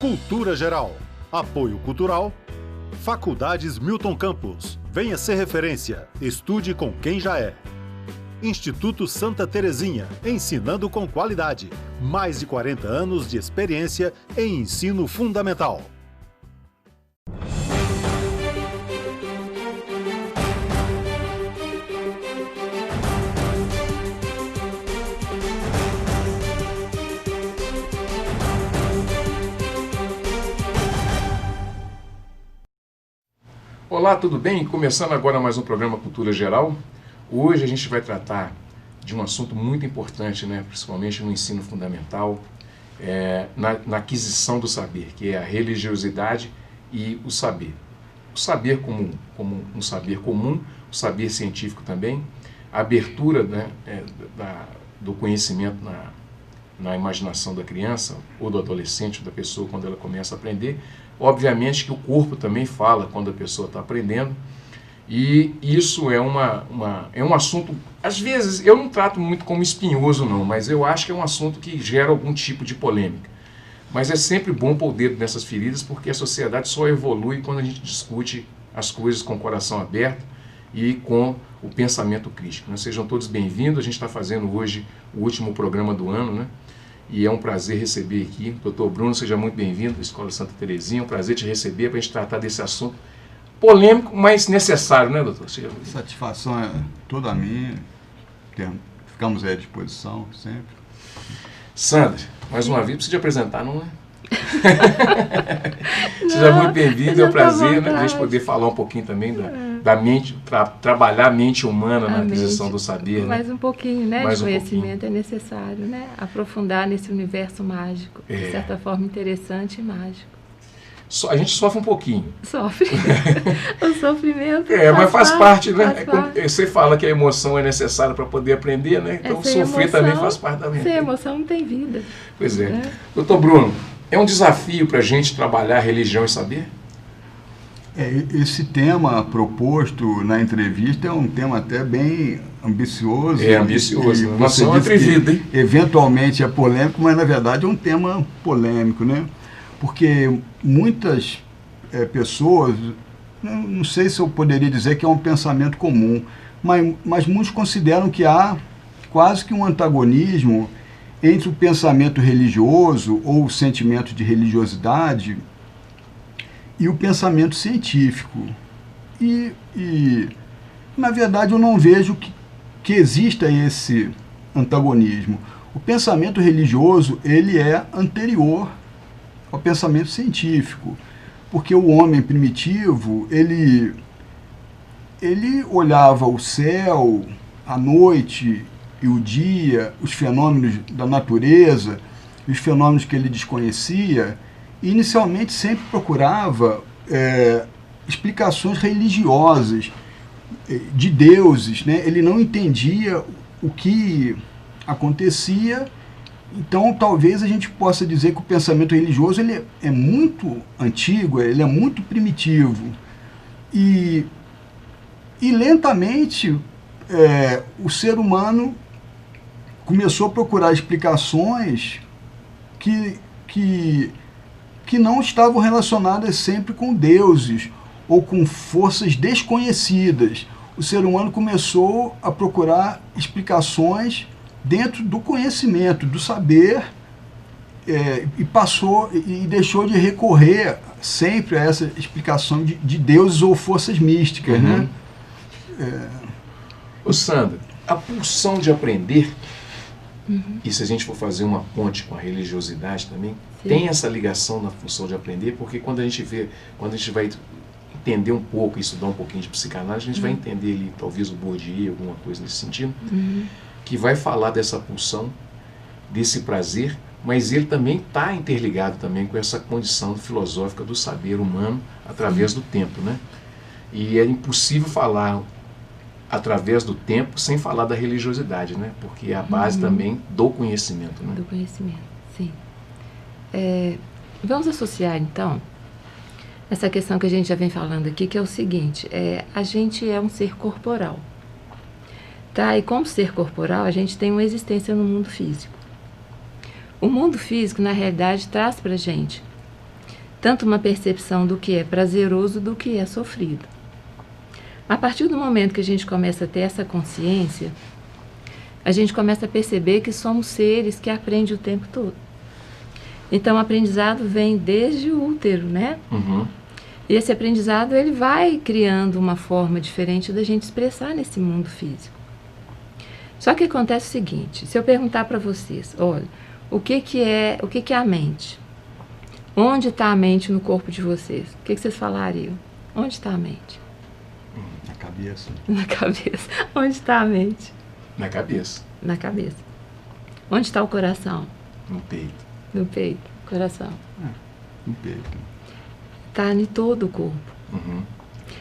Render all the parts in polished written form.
Cultura Geral. Apoio Cultural. Faculdades Milton Campos. Venha ser referência. Estude com quem já é. Instituto Santa Terezinha. Ensinando com qualidade. Mais de 40 anos de experiência em ensino fundamental. Olá, tudo bem? Começando agora mais um programa Cultura Geral. Hoje a gente vai tratar de um assunto muito importante, né? Principalmente no ensino fundamental, na aquisição do saber, que é a religiosidade e o saber. O saber como um saber comum, o saber científico também, a abertura, né, do conhecimento na imaginação da criança ou do adolescente, da pessoa quando ela começa a aprender. Obviamente que o corpo também fala quando a pessoa está aprendendo, e isso é um assunto, às vezes, eu não trato muito como espinhoso não, mas eu acho que é um assunto que gera algum tipo de polêmica. Mas é sempre bom pôr o dedo nessas feridas, porque a sociedade só evolui quando a gente discute as coisas com o coração aberto e com o pensamento crítico, né? Sejam todos bem-vindos. A gente está fazendo hoje o último programa do ano, né? E é um prazer receber aqui. Dr. Bruno, seja muito bem-vindo à Escola Santa Terezinha. É um prazer te receber para a gente tratar desse assunto polêmico, mas necessário, né, doutor? Seja muito... Satisfação é toda minha. Ficamos à disposição sempre. Sandra, mais uma vez, precisa te apresentar, não é? Seja muito bem-vindo, é um prazer, né, a gente poder falar um pouquinho também da mente, trabalhar a mente humana na aquisição do saber. Mais um pouquinho, né, mais de conhecimento é necessário, né? Aprofundar nesse universo mágico, de certa forma interessante e mágico. A gente sofre um pouquinho. Sofre. O sofrimento mas faz parte, né? Faz parte. Você fala que a emoção é necessária para poder aprender, né? Então sofrer também faz parte da vida. Sem emoção não tem vida. Pois é. Doutor Bruno, é um desafio para a gente trabalhar religião e saber? Esse tema proposto na entrevista é um tema até bem ambicioso. É ambicioso. Você é atrevida, hein? Eventualmente é polêmico, mas na verdade é um tema polêmico, né? Porque muitas pessoas, não sei se eu poderia dizer que é um pensamento comum, mas muitos consideram que há quase que um antagonismo entre o pensamento religioso ou o sentimento de religiosidade e o pensamento científico. E na verdade, eu não vejo que exista esse antagonismo. O pensamento religioso, ele é anterior ao pensamento científico, porque o homem primitivo, ele olhava o céu, a noite e o dia, os fenômenos da natureza, os fenômenos que ele desconhecia, e inicialmente sempre procurava explicações religiosas de deuses, né? Ele não entendia o que acontecia. Então, talvez a gente possa dizer que o pensamento religioso ele é muito antigo, ele é muito primitivo. E lentamente, o ser humano começou a procurar explicações que não estavam relacionadas sempre com deuses ou com forças desconhecidas. O ser humano começou a procurar explicações dentro do conhecimento, do saber, e deixou de recorrer sempre a essa explicação de deuses ou forças místicas, né? Ô Sandra, a pulsão de aprender, e se a gente for fazer uma ponte com a religiosidade também, tem essa ligação na função de aprender, porque quando a gente vai entender um pouco, estudar um pouquinho de psicanálise, a gente vai entender ali, talvez o Bourdieu, alguma coisa nesse sentido, que vai falar dessa pulsão, desse prazer, mas ele também está interligado também com essa condição filosófica do saber humano através do tempo, né? E é impossível falar através do tempo sem falar da religiosidade, né? Porque é a base também do conhecimento, né? Do conhecimento, sim. Vamos associar, então, essa questão que a gente já vem falando aqui, que é o seguinte, a gente é um ser corporal. Tá? E como ser corporal, a gente tem uma existência no mundo físico. O mundo físico, na realidade, traz para a gente tanto uma percepção do que é prazeroso do que é sofrido. A partir do momento que a gente começa a ter essa consciência, a gente começa a perceber que somos seres que aprendem o tempo todo. Então, o aprendizado vem desde o útero, né? Uhum. E esse aprendizado, ele vai criando uma forma diferente da gente expressar nesse mundo físico. Só que acontece o seguinte, se eu perguntar para vocês, olha, o que é a mente? Onde está a mente no corpo de vocês? O que vocês falariam? Onde está a mente? Na cabeça. Na cabeça. Onde está a mente? Na cabeça. Na cabeça. Onde está o coração? No peito. No peito. Coração. No peito. Está em todo o corpo. Uhum.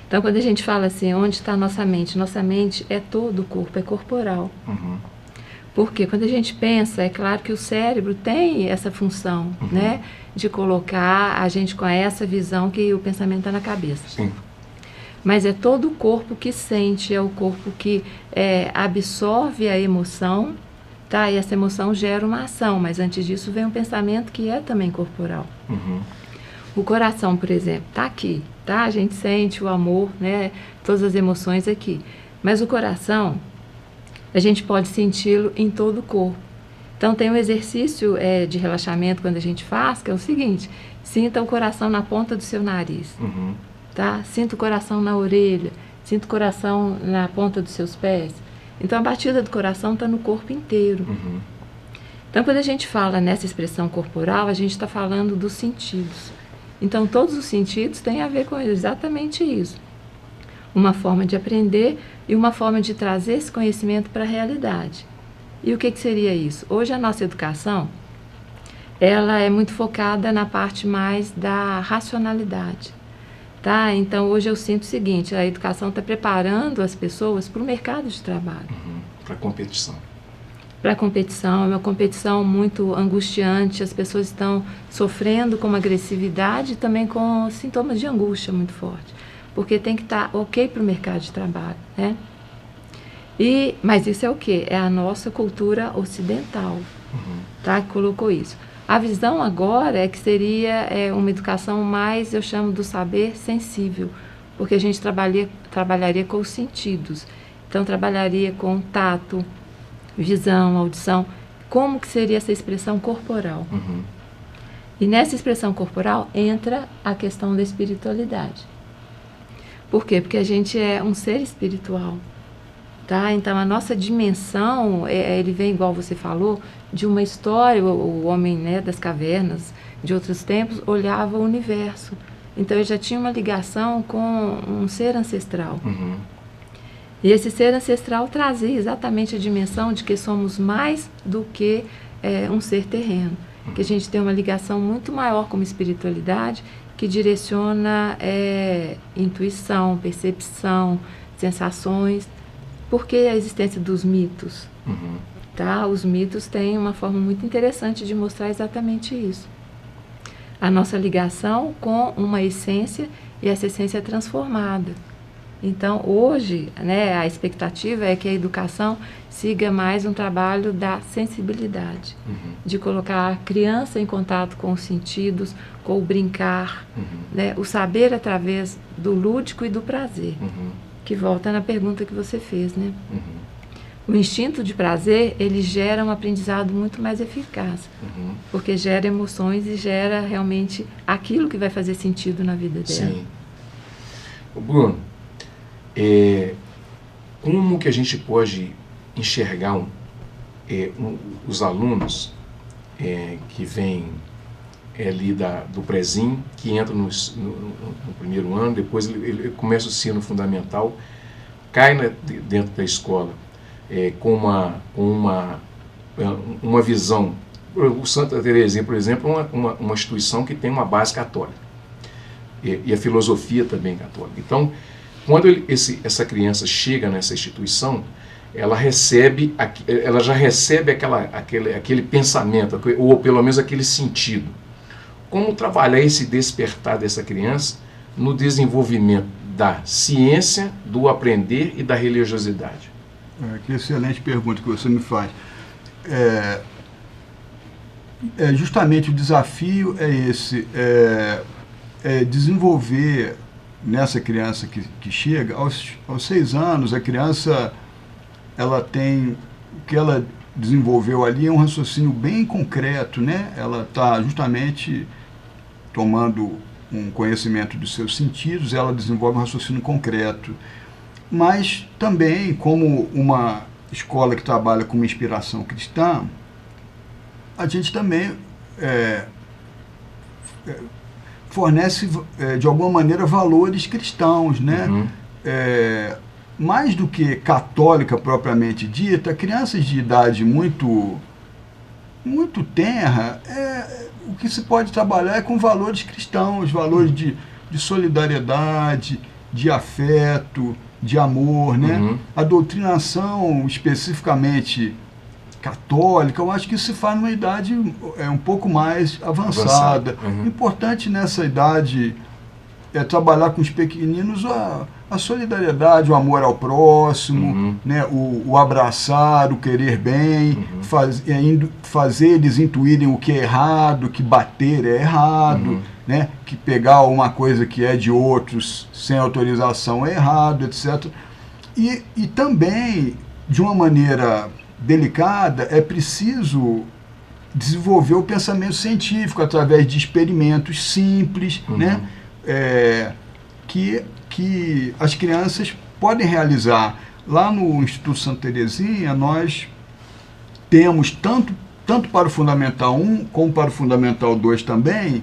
Então, quando a gente fala assim, onde está a nossa mente é todo o corpo, é corporal. Uhum. Porque quando a gente pensa, é claro que o cérebro tem essa função, né? De colocar a gente com essa visão que o pensamento está na cabeça. Sim. Mas é todo o corpo que sente, é o corpo que absorve a emoção, tá? E essa emoção gera uma ação, mas antes disso vem um pensamento que é também corporal. Uhum. O coração, por exemplo, está aqui, tá? A gente sente o amor, né? Todas as emoções aqui. Mas o coração, a gente pode senti-lo em todo o corpo. Então, tem um exercício de relaxamento quando a gente faz, que é o seguinte, sinta o coração na ponta do seu nariz, Uhum. tá? Sinta o coração na orelha, sinta o coração na ponta dos seus pés. Então, a batida do coração está no corpo inteiro. Uhum. Então, quando a gente fala nessa expressão corporal, a gente está falando dos sentidos. Então, todos os sentidos têm a ver com exatamente isso. Uma forma de aprender e uma forma de trazer esse conhecimento para a realidade. E o que seria isso? Hoje a nossa educação, ela é muito focada na parte mais da racionalidade. Tá? Então, hoje eu sinto o seguinte, a educação está preparando as pessoas para o mercado de trabalho. Uhum. Para competição. Para a competição, é uma competição muito angustiante, as pessoas estão sofrendo com uma agressividade e também com sintomas de angústia muito forte, porque tem que estar ok para o mercado de trabalho, né? Mas isso é o quê? É a nossa cultura ocidental, tá? Que colocou isso. A visão agora é que seria uma educação mais, eu chamo do saber sensível, porque a gente trabalharia com os sentidos, então trabalharia com tato, visão, audição, como que seria essa expressão corporal. Uhum. E nessa expressão corporal entra a questão da espiritualidade. Por quê? Porque a gente é um ser espiritual, tá? Então a nossa dimensão, ele vem, igual você falou, de uma história, o homem, né, das cavernas, de outros tempos, olhava o universo. Então ele já tinha uma ligação com um ser ancestral. Uhum. E esse ser ancestral trazia exatamente a dimensão de que somos mais do que um ser terreno. Que a gente tem uma ligação muito maior com a espiritualidade, que direciona intuição, percepção, sensações. Por que a existência dos mitos? Uhum. Tá? Os mitos têm uma forma muito interessante de mostrar exatamente isso. A nossa ligação com uma essência e essa essência é transformada. Então, hoje, né, a expectativa é que a educação siga mais um trabalho da sensibilidade, de colocar a criança em contato com os sentidos, com o brincar, né, o saber através do lúdico e do prazer, que volta na pergunta que você fez, né? O instinto de prazer, ele gera um aprendizado muito mais eficaz, porque gera emoções e gera realmente aquilo que vai fazer sentido na vida dela. Sim. Bruno, como que a gente pode enxergar os alunos que vêm ali do prézinho, que entram no primeiro ano, depois ele começa o ensino fundamental, cai dentro da escola com uma visão. O Santa Terezinha, por exemplo, é uma instituição que tem uma base católica, e a filosofia também católica. Então, quando essa criança chega nessa instituição, ela já recebe aquele pensamento, ou pelo menos aquele sentido. Como trabalhar esse despertar dessa criança no desenvolvimento da ciência, do aprender e da religiosidade? Que excelente pergunta que você me faz. Justamente o desafio é esse. desenvolver nessa criança que chega, aos 6 anos, a criança, ela tem, o que ela desenvolveu ali é um raciocínio bem concreto, né? Ela está justamente tomando um conhecimento dos seus sentidos, ela desenvolve um raciocínio concreto. Mas também, como uma escola que trabalha com uma inspiração cristã, a gente também fornece, de alguma maneira, valores cristãos, né? Uhum. Mais do que católica propriamente dita, crianças de idade muito tenra, o que se pode trabalhar é com valores cristãos, valores de solidariedade, de afeto, de amor, né? Uhum. A doutrinação especificamente católica, eu acho que isso se faz numa idade um pouco mais avançada. Uhum. Importante nessa idade é trabalhar com os pequeninos a solidariedade, o amor ao próximo, uhum. né? o abraçar, o querer bem, uhum. fazer eles intuírem o que é errado, que bater é errado, uhum. né? Que pegar uma coisa que é de outros sem autorização é errado, etc. E também, de uma maneira delicada, é preciso desenvolver o pensamento científico através de experimentos simples, uhum. né? Que as crianças podem realizar. Lá no Instituto Santa Terezinha, nós temos, tanto para o Fundamental 1 como para o Fundamental 2 também,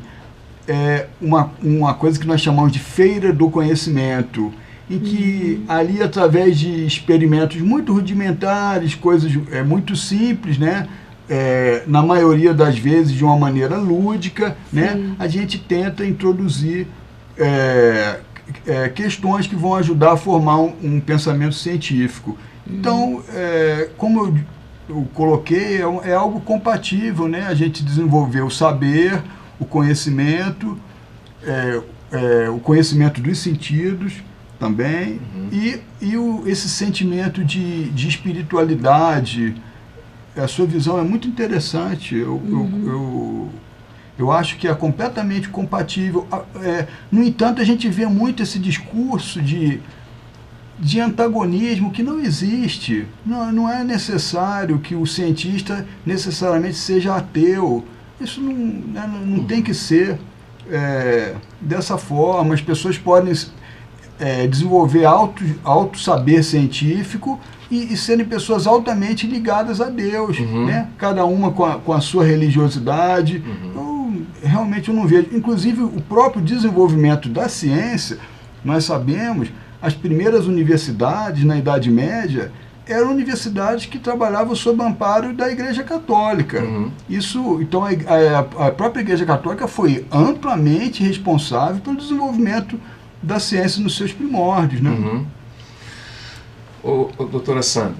uma coisa que nós chamamos de Feira do Conhecimento, em que ali, através de experimentos muito rudimentares, coisas muito simples, né? Na maioria das vezes de uma maneira lúdica, né? A gente tenta introduzir questões que vão ajudar a formar um pensamento científico. Então, como eu coloquei, é algo compatível, né? A gente desenvolver o saber, o conhecimento dos sentidos também, esse sentimento de espiritualidade. A sua visão é muito interessante. Eu acho que é completamente compatível. No entanto, a gente vê muito esse discurso de antagonismo que não existe. Não é necessário que o cientista necessariamente seja ateu. Isso não tem que ser dessa forma. As pessoas podem desenvolver alto saber científico e serem pessoas altamente ligadas a Deus, né? Cada uma com a sua religiosidade. Realmente eu não vejo. Inclusive, o próprio desenvolvimento da ciência, nós sabemos, as primeiras universidades na Idade Média eram universidades que trabalhavam sob o amparo da Igreja Católica. Então, a própria Igreja Católica foi amplamente responsável pelo desenvolvimento da ciência nos seus primórdios, né? Doutora Sandra,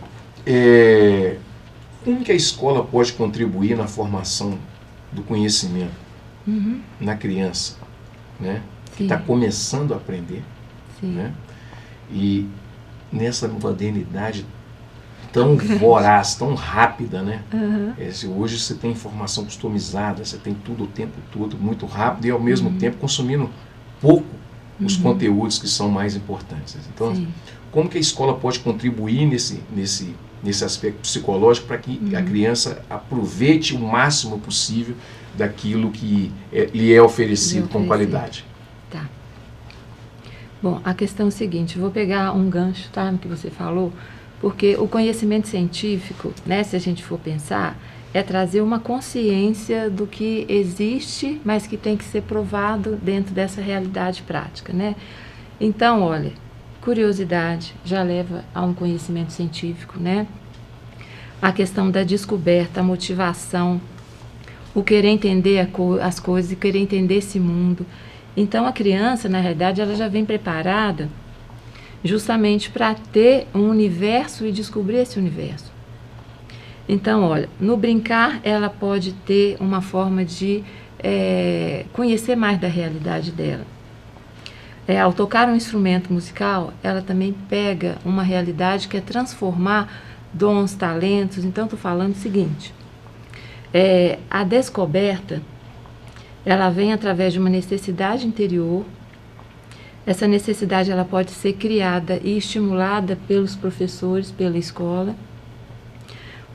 como que a escola pode contribuir na formação do conhecimento na criança, né? Que está começando a aprender, né? E nessa modernidade tão voraz, tão rápida, né? Hoje você tem informação customizada, você tem tudo o tempo todo, muito rápido e ao mesmo tempo consumindo pouco os conteúdos que são mais importantes. Então, como que a escola pode contribuir nesse aspecto psicológico para que a criança aproveite o máximo possível daquilo que lhe é oferecido com qualidade? Tá. Bom, a questão é a seguinte, vou pegar um gancho, tá, no que você falou, porque o conhecimento científico, né, se a gente for pensar, é trazer uma consciência do que existe, mas que tem que ser provado dentro dessa realidade prática, né? Então, olha, curiosidade já leva a um conhecimento científico, né? A questão da descoberta, a motivação, o querer entender as coisas e querer entender esse mundo. Então, a criança, na realidade, ela já vem preparada justamente para ter um universo e descobrir esse universo. Então, olha, no brincar, ela pode ter uma forma de conhecer mais da realidade dela. Ao tocar um instrumento musical, ela também pega uma realidade que é transformar dons, talentos. Então, estou falando o seguinte, a descoberta, ela vem através de uma necessidade interior. Essa necessidade ela pode ser criada e estimulada pelos professores, pela escola,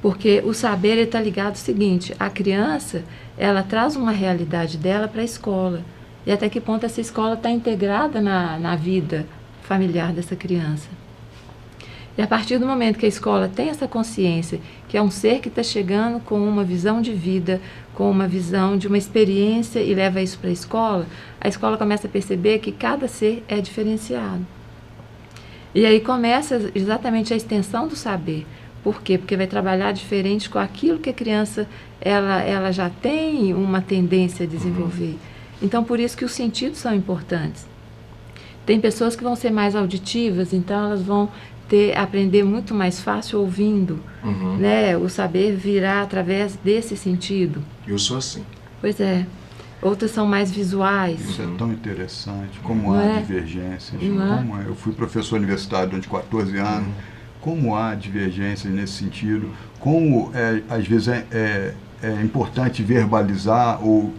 porque o saber está ligado ao seguinte: a criança ela traz uma realidade dela para a escola, e até que ponto essa escola está integrada na vida familiar dessa criança. E a partir do momento que a escola tem essa consciência que é um ser que está chegando com uma visão de vida, com uma visão de uma experiência e leva isso para a escola começa a perceber que cada ser é diferenciado. E aí começa exatamente a extensão do saber. Por quê? Porque vai trabalhar diferente com aquilo que a criança ela já tem uma tendência a desenvolver. Então, por isso que os sentidos são importantes. Tem pessoas que vão ser mais auditivas, então elas vão aprender muito mais fácil ouvindo, né? O saber virá através desse sentido. Eu sou assim. Pois é. Outras são mais visuais. Isso é tão interessante, como há divergências. Eu fui professor universitário durante 14 anos, como há divergências nesse sentido, como às vezes é importante verbalizar ou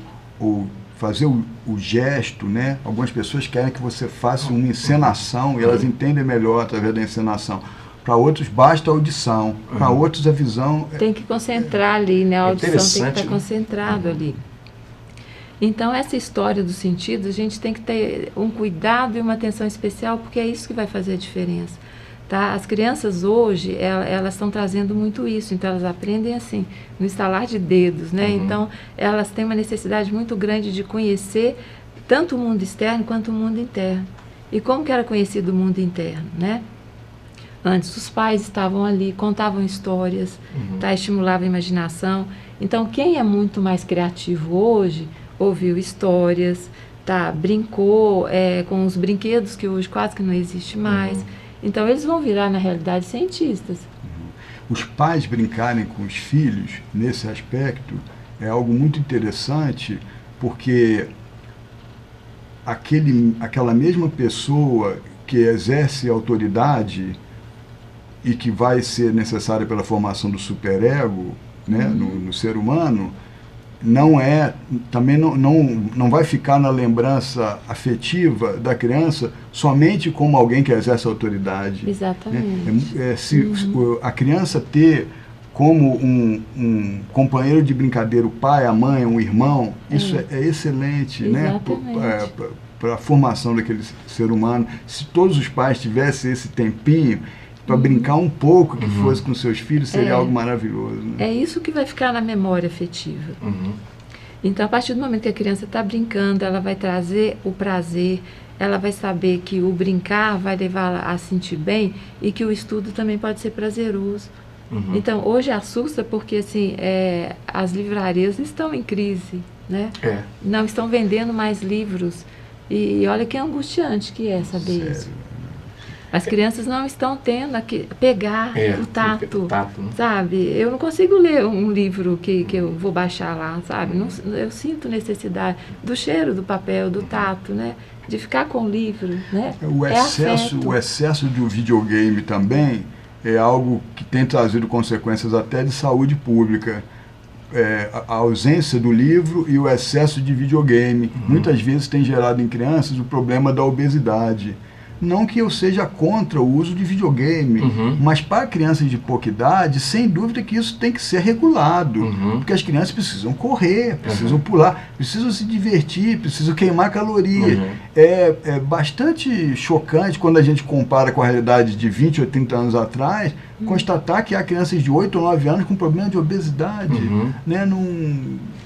fazer o gesto, né? Algumas pessoas querem que você faça uma encenação e elas entendem melhor através da encenação. Para outros basta a audição, para outros a visão... Tem que concentrar ali, né? A audição tem que estar concentrado ali. Então, essa história dos sentidos, a gente tem que ter um cuidado e uma atenção especial, porque é isso que vai fazer a diferença. Tá? As crianças hoje, elas estão trazendo muito isso, então elas aprendem assim, no estalar de dedos, né? Então, elas têm uma necessidade muito grande de conhecer tanto o mundo externo quanto o mundo interno. E como que era conhecido o mundo interno, né? Antes, os pais estavam ali, contavam histórias, tá? Estimulavam a imaginação. Então, quem é muito mais criativo hoje, ouviu histórias, tá? Brincou com os brinquedos que hoje quase que não existe mais. Então, eles vão virar, na realidade, cientistas. Os pais brincarem com os filhos, nesse aspecto, é algo muito interessante, porque aquela mesma pessoa que exerce autoridade e que vai ser necessária pela formação do superego, né, no ser humano, também não vai ficar na lembrança afetiva da criança somente como alguém que exerce autoridade. Exatamente. Se a criança ter como um companheiro de brincadeira o pai, a mãe, um irmão, isso é excelente, né, para a formação daquele ser humano. Se todos os pais tivessem esse tempinho para brincar um pouco que fosse com seus filhos, seria algo maravilhoso. Né? É isso que vai ficar na memória afetiva. Então, a partir do momento que a criança está brincando, ela vai trazer o prazer, ela vai saber que o brincar vai levá-la a sentir bem e que o estudo também pode ser prazeroso. Então, hoje assusta porque assim, as livrarias estão em crise, né? Não estão vendendo mais livros. E olha que angustiante que é saber isso. As crianças não estão tendo que pegar o tato, né? sabe? Eu não consigo ler um livro que eu vou baixar lá, sabe? Não, eu sinto necessidade do cheiro do papel, do tato, né? De ficar com o livro, né? O excesso de um videogame também é algo que tem trazido consequências até de saúde pública. A ausência do livro e o excesso de videogame muitas vezes tem gerado em crianças o problema da obesidade. Não que eu seja contra o uso de videogame, mas para crianças de pouca idade, sem dúvida que isso tem que ser regulado, porque as crianças precisam correr, precisam pular, precisam se divertir, precisam queimar calorias. É bastante chocante quando a gente compara com a realidade de 20 ou 30 anos atrás, constatar que há crianças de 8 ou 9 anos com problema de obesidade. Né?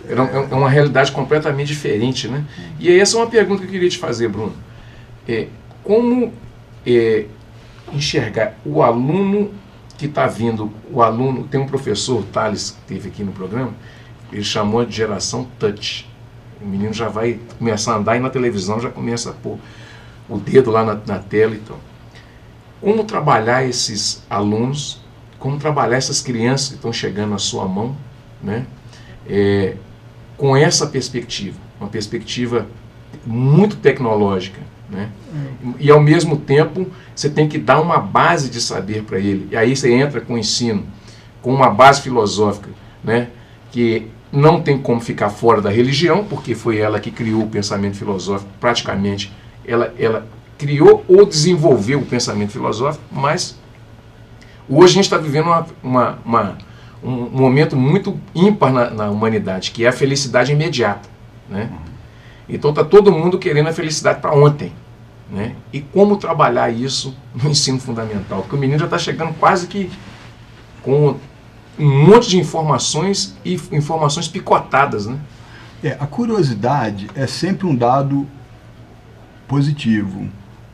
É uma realidade completamente diferente, né? E essa é uma pergunta que eu queria te fazer, Bruno. Como enxergar o aluno que está vindo, tem um professor, o Thales, que esteve aqui no programa, ele chamou de geração touch. O menino já vai começar a andar e na televisão já começa a pôr o dedo lá na tela. Então, como trabalhar esses alunos, como trabalhar essas crianças que estão chegando na sua mão, né, com essa perspectiva, uma perspectiva muito tecnológica, né? E ao mesmo tempo você tem que dar uma base de saber para ele, e aí você entra com o ensino, com uma base filosófica, né? Que não tem como ficar fora da religião, porque foi ela que criou o pensamento filosófico, praticamente ela criou ou desenvolveu o pensamento filosófico, mas hoje a gente está vivendo um momento muito ímpar na humanidade, que é a felicidade imediata, né? Então está todo mundo querendo a felicidade para ontem, né? E como trabalhar isso no ensino fundamental? Porque o menino já está chegando quase que com um monte de informações e informações picotadas, né? A curiosidade é sempre um dado positivo,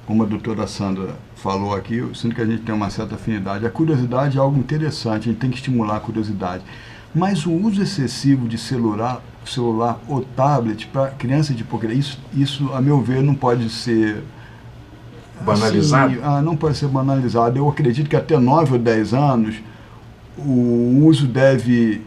como a doutora Sandra falou aqui, eu sinto que a gente tem uma certa afinidade. A curiosidade é algo interessante, a gente tem que estimular a curiosidade. Mas o uso excessivo de celular ou tablet para criança de hipocrisia, isso, a meu ver, não pode ser banalizado? Assim, não pode ser banalizado. Eu acredito que até 9 ou 10 anos o uso deve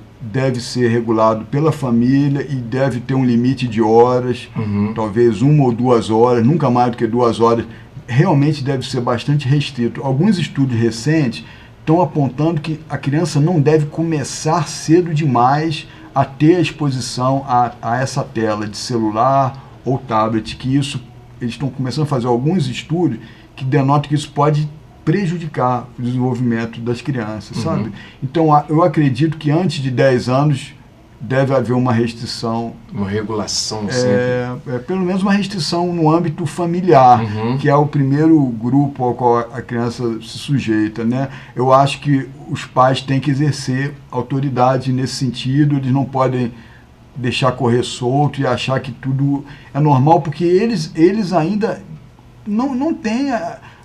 ser regulado pela família e deve ter um limite de horas, talvez 1 ou 2 horas, nunca mais do que 2 horas. Realmente deve ser bastante restrito. Alguns estudos recentes estão apontando que a criança não deve começar cedo demais a ter a exposição a essa tela de celular ou tablet, que isso, eles estão começando a fazer alguns estudos que denotam que isso pode prejudicar o desenvolvimento das crianças, sabe? Então, eu acredito que antes de 10 anos deve haver uma restrição. Uma regulação, sempre. Pelo menos uma restrição no âmbito familiar, que é o primeiro grupo ao qual a criança se sujeita, né? Eu acho que os pais têm que exercer autoridade nesse sentido, eles não podem deixar correr solto e achar que tudo é normal, porque eles ainda não têm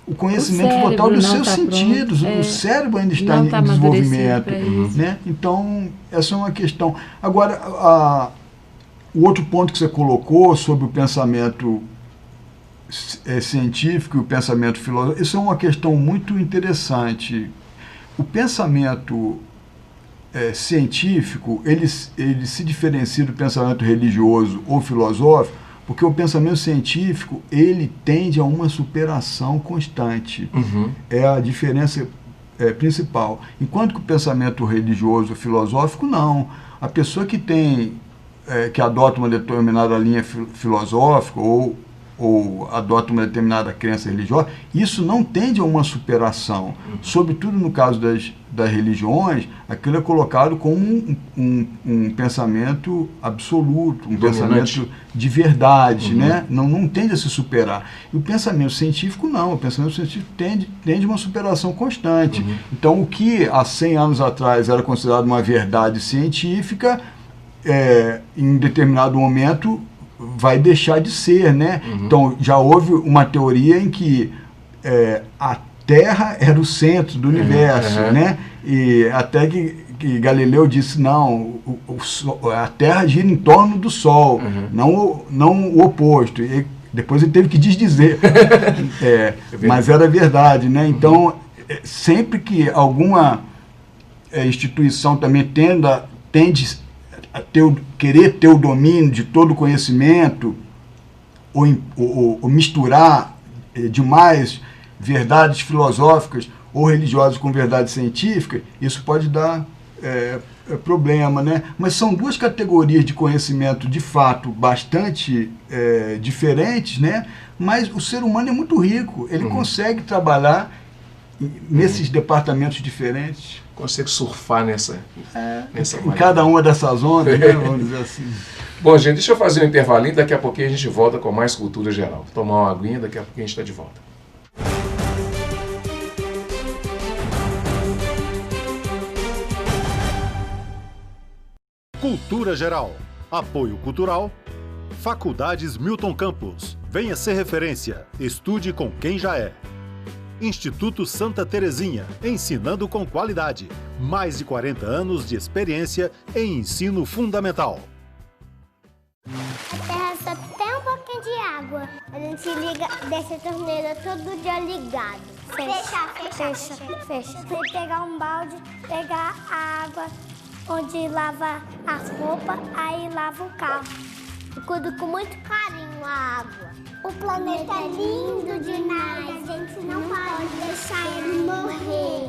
o conhecimento total dos seus sentidos. O cérebro ainda está em desenvolvimento, né? Então, essa é uma questão. Agora, o outro ponto que você colocou sobre o pensamento científico e o pensamento filosófico, isso é uma questão muito interessante. O pensamento científico, ele se diferencia do pensamento religioso ou filosófico, porque o pensamento científico, ele tende a uma superação constante. É a diferença principal. Enquanto que o pensamento religioso, filosófico, não. A pessoa que adota uma determinada linha filosófica ou adota uma determinada crença religiosa, isso não tende a uma superação. Sobretudo no caso das religiões, aquilo é colocado como um pensamento absoluto, um pensamento de verdade, né? Não tende a se superar. E o pensamento científico não, o pensamento científico tende a uma superação constante. Então, o que há 100 anos atrás era considerado uma verdade científica, em determinado momento vai deixar de ser, né? Então, já houve uma teoria em que a Terra era o centro do universo, né? E até que Galileu disse, não, a Terra gira em torno do Sol, não o oposto. E depois ele teve que desdizer. Mas era verdade, né? Então, sempre que alguma instituição também tende a querer ter o domínio de todo o conhecimento ou misturar demais verdades filosóficas ou religiosas com verdades científicas, isso pode dar problema, né? Mas são duas categorias de conhecimento de fato bastante diferentes, né? Mas o ser humano é muito rico, ele consegue trabalhar nesses departamentos diferentes. Consegue surfar nessa em cada uma dessas ondas, né? Vamos dizer assim. Bom, gente, deixa eu fazer um intervalinho, daqui a pouquinho a gente volta com mais cultura geral. Vou tomar uma aguinha, daqui a pouquinho a gente está de volta. Cultura Geral. Apoio Cultural. Faculdades Milton Campos. Venha ser referência. Estude com quem já é. Instituto Santa Terezinha, ensinando com qualidade. Mais de 40 anos de experiência em ensino fundamental. A terra só tem um pouquinho de água. A gente deixa a torneira todo dia ligado. Fecha. Você pegar um balde, pegar a água onde lava as roupas, aí lava o carro. Eu cuido com muito carinho a água. O planeta é lindo demais, a gente não pode deixar ele morrer.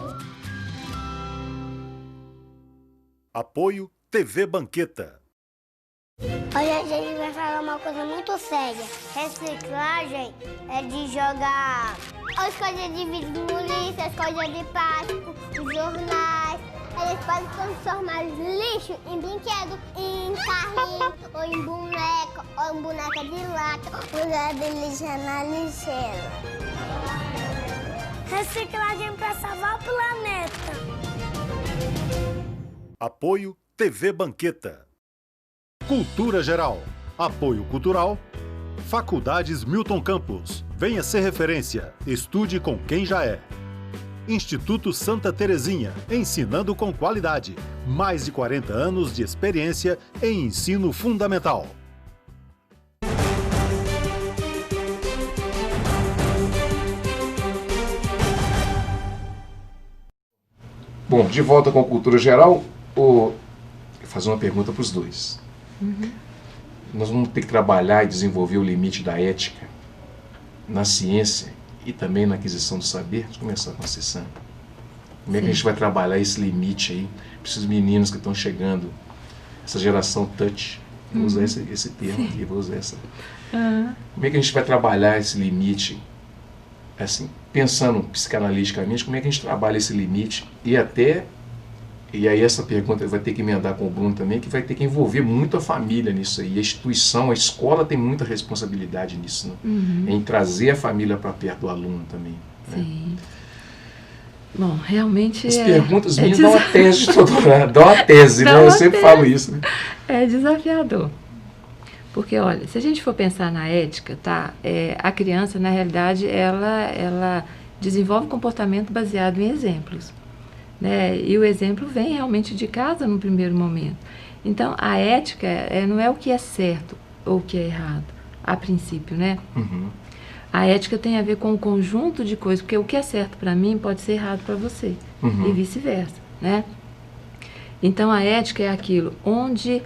Apoio TV Banqueta. Hoje a gente vai falar uma coisa muito séria. Reciclagem é de jogar as coisas de vidro no lixo, as coisas de plástico, os jornais. Eles podem transformar lixo em brinquedo, em carrinho, ou em boneca, ou em boneca de lata, lugar de lixo na lixeira. Reciclagem para salvar o planeta. Apoio TV Banqueta. Cultura Geral. Apoio Cultural. Faculdades Milton Campos. Venha ser referência. Estude com quem já é. Instituto Santa Terezinha. Ensinando com qualidade. Mais de 40 anos de experiência em ensino fundamental. Bom, de volta com Cultura Geral, vou fazer uma pergunta para os dois. Nós vamos ter que trabalhar e desenvolver o limite da ética na ciência e também na aquisição do saber. Vamos começar com a Cissana. Como é que a gente vai trabalhar esse limite aí para esses meninos que estão chegando, essa geração touch? Vou usar esse termo aqui, vou usar essa. Como é que a gente vai trabalhar esse limite, assim, pensando psicanaliticamente, como é que a gente trabalha esse limite e aí essa pergunta vai ter que emendar com o Bruno também, que vai ter que envolver muito a família nisso aí. A instituição, a escola tem muita responsabilidade nisso, né? Em trazer a família para perto do aluno também. Né? Sim. Bom, realmente as perguntas minhas dão uma tese de doutorado, dão uma tese, né? Eu sempre falo isso. Né? É desafiador. Porque, olha, se a gente for pensar na ética, tá? A criança, na realidade, ela desenvolve comportamento baseado em exemplos. Né? E o exemplo vem realmente de casa no primeiro momento. Então, a ética não é o que é certo ou o que é errado, a princípio, né? A ética tem a ver com um conjunto de coisas, porque o que é certo para mim pode ser errado para você, e vice-versa, né? Então, a ética é aquilo onde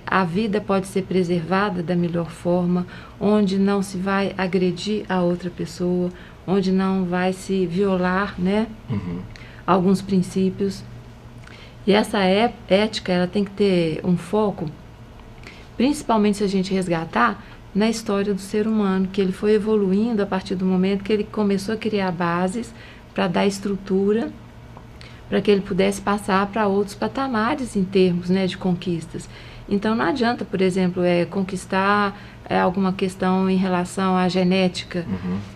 a vida pode ser preservada da melhor forma, onde não se vai agredir a outra pessoa, onde não vai se violar, né? Alguns princípios. E essa ética, ela tem que ter um foco, principalmente se a gente resgatar na história do ser humano, que ele foi evoluindo a partir do momento que ele começou a criar bases para dar estrutura, para que ele pudesse passar para outros patamares em termos, né, de conquistas. Então não adianta, por exemplo, conquistar alguma questão em relação à genética,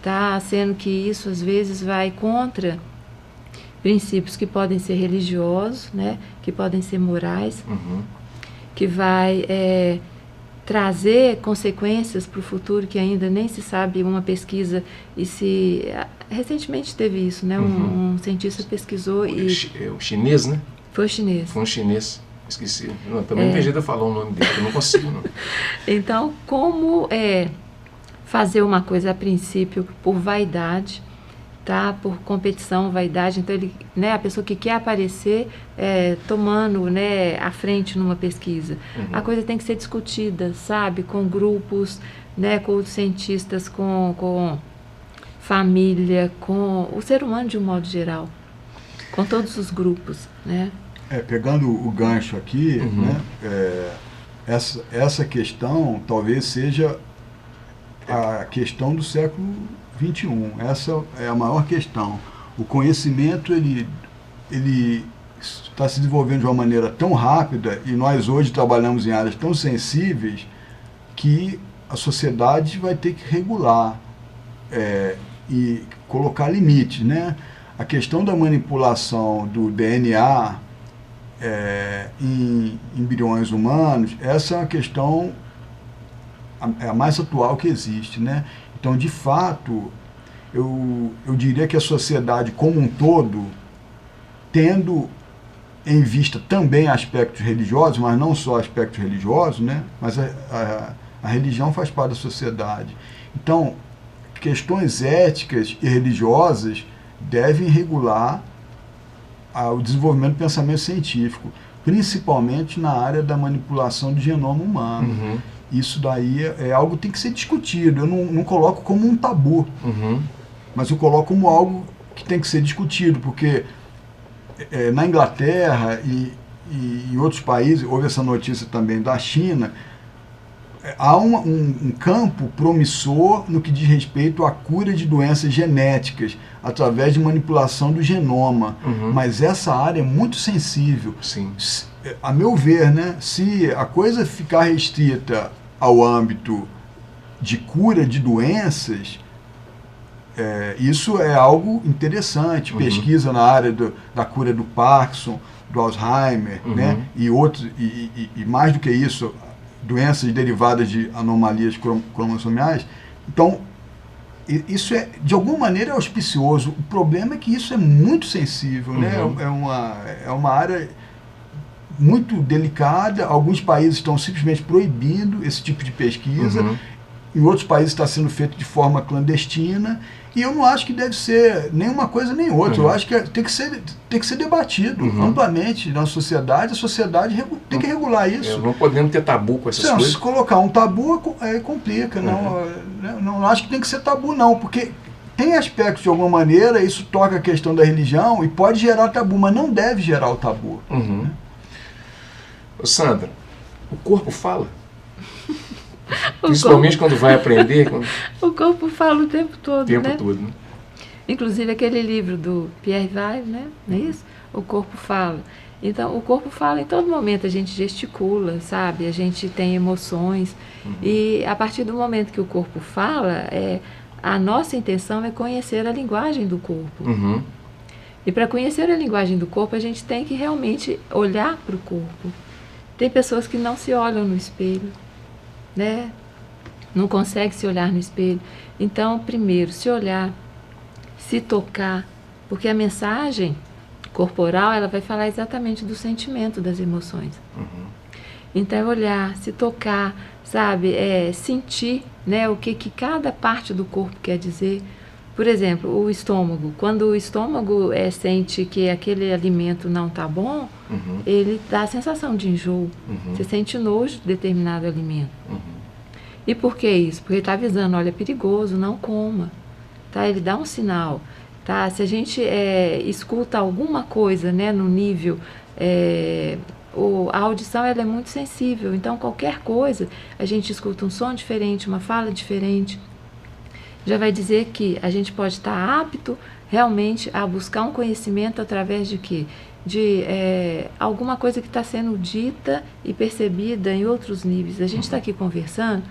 tá? Sendo que isso às vezes vai contra princípios que podem ser religiosos, né, que podem ser morais, que vai trazer consequências para o futuro que ainda nem se sabe. Uma pesquisa, recentemente teve isso, né, um cientista pesquisou e... O chinês, né? Foi o chinês. Foi um chinês, esqueci. Também não tem jeito de falar o nome dele, eu não consigo, não. Então, como fazer uma coisa a princípio por vaidade, tá? Por competição, vaidade. Então, a pessoa que quer aparecer tomando, né, à frente numa pesquisa. A coisa tem que ser discutida, sabe? Com grupos, né, com os cientistas, com família, com o ser humano de um modo geral. Com todos os grupos, né? Pegando o gancho aqui, né, essa questão talvez seja a questão do século XXI. Essa é a maior questão. O conhecimento ele está se desenvolvendo de uma maneira tão rápida e nós hoje trabalhamos em áreas tão sensíveis que a sociedade vai ter que regular e colocar limites, né? A questão da manipulação do DNA em embriões humanos, essa é uma questão a mais atual que existe, né? Então, de fato, eu diria que a sociedade como um todo, tendo em vista também aspectos religiosos, mas não só aspectos religiosos, né? Mas a religião faz parte da sociedade. Então, questões éticas e religiosas devem regular o desenvolvimento do pensamento científico, principalmente na área da manipulação do genoma humano. Isso daí é algo que tem que ser discutido. Eu não coloco como um tabu, mas eu coloco como algo que tem que ser discutido, porque na Inglaterra e em outros países, houve essa notícia também da China, há um campo promissor no que diz respeito à cura de doenças genéticas através de manipulação do genoma, mas essa área é muito sensível. Sim. A meu ver, né, se a coisa ficar restrita ao âmbito de cura de doenças, isso é algo interessante. Pesquisa na área da cura do Parkinson, do Alzheimer, né, e outros, e mais do que isso, doenças derivadas de anomalias cromossomiais. Então, isso de alguma maneira é auspicioso. O problema é que isso é muito sensível, né? É uma área muito delicada. Alguns países estão simplesmente proibindo esse tipo de pesquisa. Em outros países está sendo feito de forma clandestina. E eu não acho que deve ser nem uma coisa nem outra. Eu acho que tem que ser debatido amplamente na sociedade. A sociedade tem que regular isso. Não podemos ter tabu com essas coisas. Se colocar um tabu, complica. Não acho que tem que ser tabu, não. Porque tem aspectos, de alguma maneira, isso toca a questão da religião e pode gerar tabu, mas não deve gerar o tabu. Né? Sandra, o corpo fala? Principalmente quando vai aprender. O corpo fala o tempo todo, né? Todo, né? Inclusive aquele livro do Pierre Weil, né? Não é isso? O corpo fala. Então, o corpo fala em todo momento, a gente gesticula, sabe? A gente tem emoções. E a partir do momento que o corpo fala, a nossa intenção é conhecer a linguagem do corpo. E para conhecer a linguagem do corpo, a gente tem que realmente olhar para o corpo. Tem pessoas que não se olham no espelho, né? Não consegue se olhar no espelho. Então, primeiro, se olhar, se tocar, porque a mensagem corporal, ela vai falar exatamente do sentimento, das emoções. Então, é olhar, se tocar, sabe? Sentir, né, o que cada parte do corpo quer dizer. Por exemplo, o estômago. Quando o estômago sente que aquele alimento não está bom, ele dá a sensação de enjoo. Você sente nojo de determinado alimento. E por que isso? Porque ele está avisando, olha, é perigoso, não coma. Tá? Ele dá um sinal. Tá? Se a gente escuta alguma coisa, né, no nível... a audição, ela é muito sensível. Então, qualquer coisa, a gente escuta um som diferente, uma fala diferente, já vai dizer que a gente pode estar apto realmente a buscar um conhecimento através de quê? De alguma coisa que está sendo dita e percebida em outros níveis. A gente está aqui conversando,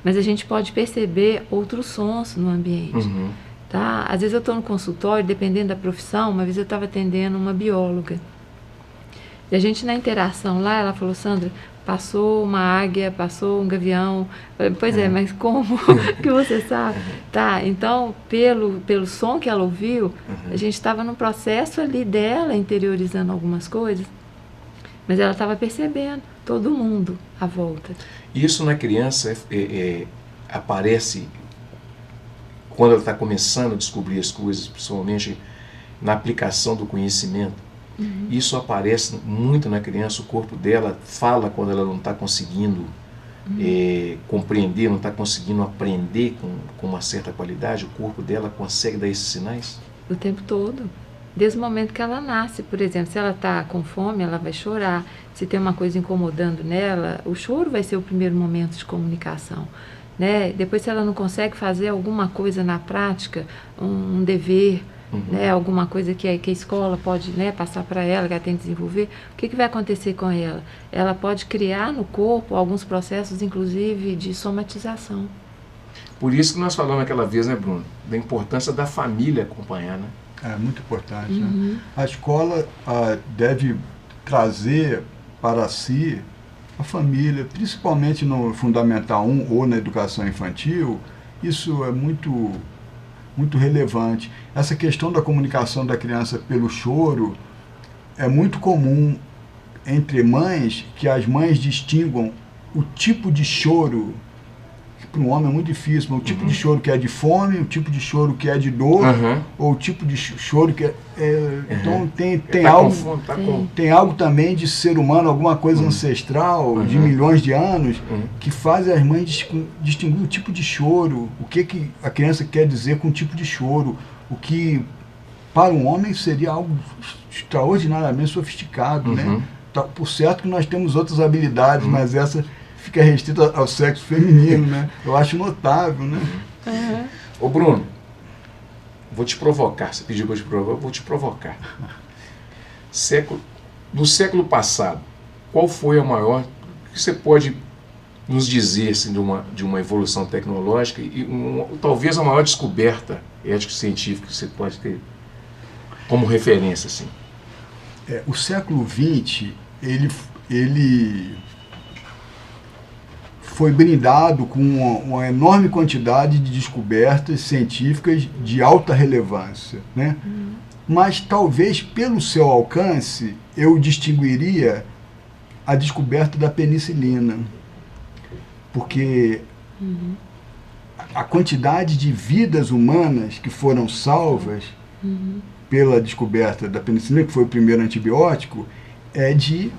mas a gente pode perceber outros sons no ambiente. Tá? Às vezes eu estou no consultório, dependendo da profissão. Uma vez eu estava atendendo uma bióloga. E a gente, na interação lá, ela falou, Sandra, passou uma águia, passou um gavião. Pois mas como que você sabe? Tá, então, pelo som que ela ouviu, a gente estava num processo ali dela, interiorizando algumas coisas, mas ela estava percebendo todo mundo à volta. Isso na criança aparece quando ela está começando a descobrir as coisas, principalmente na aplicação do conhecimento. Isso aparece muito na criança, o corpo dela fala quando ela não está conseguindo compreender, não está conseguindo aprender com uma certa qualidade. O corpo dela consegue dar esses sinais? O tempo todo. Desde o momento que ela nasce, por exemplo, se ela está com fome, ela vai chorar. Se tem uma coisa incomodando nela, o choro vai ser o primeiro momento de comunicação. Né? Depois, se ela não consegue fazer alguma coisa na prática, um dever, né? Alguma coisa que a escola pode, né, passar para ela, que ela tem que desenvolver, o que vai acontecer com ela? Ela pode criar no corpo alguns processos, inclusive, de somatização. Por isso que nós falamos aquela vez, né, Bruno, da importância da família acompanhar, né? É muito importante. Né? A escola deve trazer para si a família, principalmente no Fundamental 1 ou na educação infantil. Isso é muito relevante. Essa questão da comunicação da criança pelo choro é muito comum entre mães, que as mães distinguam o tipo de choro, que para um homem é muito difícil, mas o tipo de choro que é de fome, o tipo de choro que é de dor, ou o tipo de choro que então tem algo também de ser humano, alguma coisa ancestral, de milhões de anos, que faz as mães distinguir o tipo de choro, o que a criança quer dizer com o tipo de choro, o que para um homem seria algo extraordinariamente sofisticado, né? Tá, por certo que nós temos outras habilidades, mas essa fica restrito ao sexo feminino, né? Eu acho notável, né? Uhum. Ô Bruno, vou te provocar. Você pediu para eu te provocar, eu vou te provocar. No século passado, qual foi a maior... O que você pode nos dizer assim, de uma evolução tecnológica e talvez a maior descoberta ético-científica que você pode ter como referência? Assim? O século XX, ele foi brindado com uma enorme quantidade de descobertas científicas de alta relevância, né? Mas talvez pelo seu alcance eu distinguiria a descoberta da penicilina, porque a quantidade de vidas humanas que foram salvas pela descoberta da penicilina, que foi o primeiro antibiótico, é de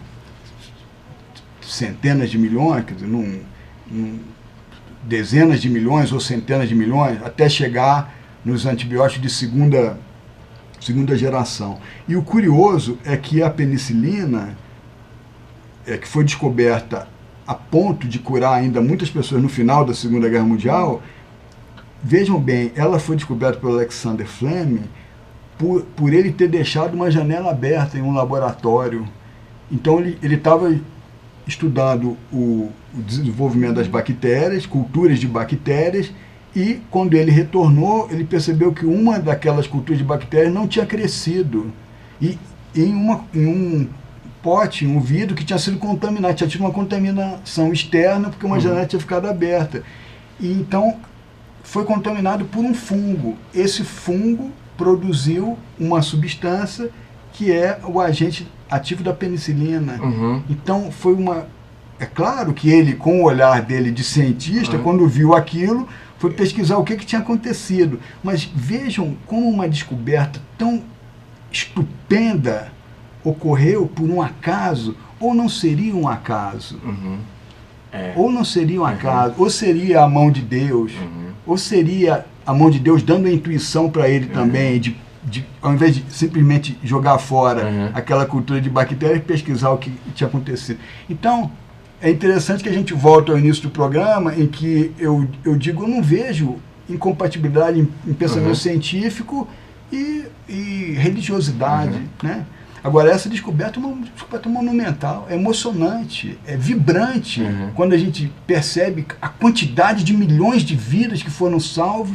centenas de milhões, quer dizer, dezenas de milhões ou centenas de milhões, até chegar nos antibióticos de segunda geração. E o curioso é que a penicilina, que foi descoberta a ponto de curar ainda muitas pessoas no final da Segunda Guerra Mundial, vejam bem, ela foi descoberta pelo Alexander Fleming por ele ter deixado uma janela aberta em um laboratório. Então ele estava estudando o desenvolvimento das bactérias, culturas de bactérias, e quando ele retornou, ele percebeu que uma daquelas culturas de bactérias não tinha crescido. E em um pote, um vidro que tinha sido contaminado, tinha tido uma contaminação externa porque uma janela tinha ficado aberta. E então foi contaminado por um fungo. Esse fungo produziu uma substância que é o agente ativo da penicilina. Então foi uma... É claro que ele, com o olhar dele de cientista, quando viu aquilo, foi pesquisar o que tinha acontecido. Mas vejam como uma descoberta tão estupenda ocorreu por um acaso, ou não seria um acaso. Ou não seria um acaso, ou seria a mão de Deus, ou seria a mão de Deus dando a intuição para ele também, ao invés de simplesmente jogar fora aquela cultura de bactérias, pesquisar o que tinha acontecido. Então, é interessante que a gente volta ao início do programa, em que eu digo, eu não vejo incompatibilidade em pensamento científico e religiosidade, né? Agora, essa descoberta é uma descoberta monumental, é emocionante, é vibrante, quando a gente percebe a quantidade de milhões de vidas que foram salvas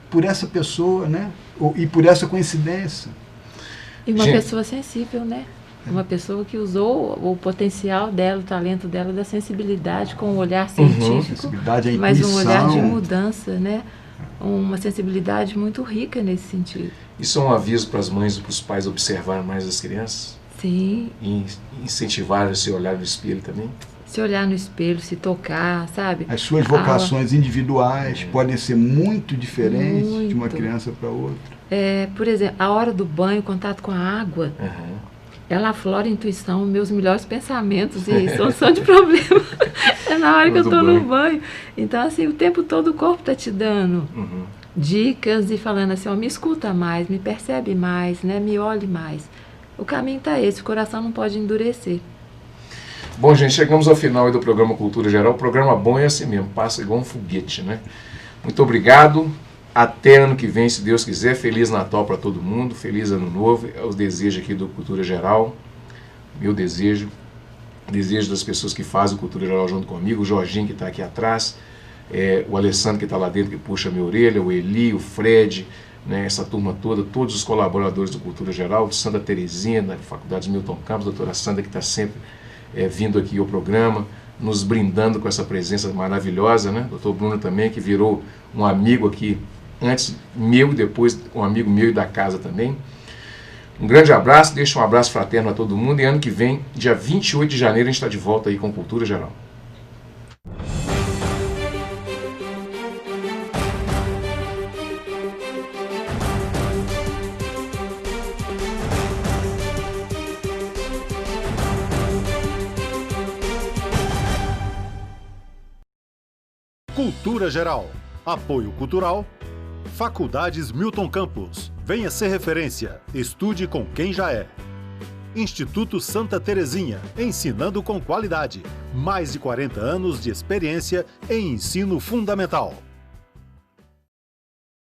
por essa pessoa, né? E por essa coincidência. E uma pessoa sensível, né? Uma pessoa que usou o potencial dela, o talento dela, da sensibilidade com o olhar científico, sensibilidade, a intuição, mas um olhar de mudança, né? Uma sensibilidade muito rica nesse sentido. Isso é um aviso para as mães e para os pais observar mais as crianças? Sim. E incentivar a se olhar no espelho também? Se olhar no espelho, se tocar, sabe? As suas vocações individuais podem ser muito diferentes de uma criança para outra. Por exemplo, a hora do banho, contato com a água, ela aflora a intuição, meus melhores pensamentos e solução de problema. É na hora que eu estou no banho. Então, assim, o tempo todo o corpo está te dando dicas e falando assim, me escuta mais, me percebe mais, né? Me olhe mais. O caminho está esse, o coração não pode endurecer. Bom, gente, chegamos ao final do programa Cultura Geral. O programa bom é assim mesmo, passa igual um foguete, né? Muito obrigado. Até ano que vem, se Deus quiser. Feliz Natal para todo mundo, feliz Ano Novo. É o desejo aqui do Cultura Geral, meu desejo, desejo das pessoas que fazem o Cultura Geral junto comigo, o Jorginho que está aqui atrás, o Alessandro que está lá dentro que puxa a minha orelha, o Eli, o Fred, né, essa turma toda, todos os colaboradores do Cultura Geral, Santa Terezinha, da Faculdade Milton Campos, doutora Sandra que está sempre vindo aqui ao programa, nos brindando com essa presença maravilhosa, né? Doutor Bruno também, que virou um amigo aqui, antes meu e depois um amigo meu e da casa também. Um grande abraço, deixo um abraço fraterno a todo mundo e ano que vem, dia 28 de janeiro, a gente está de volta aí com Cultura Geral. Cultura Geral. Apoio Cultural. Faculdades Milton Campos. Venha ser referência. Estude com quem já é. Instituto Santa Terezinha, ensinando com qualidade. Mais de 40 anos de experiência em ensino fundamental.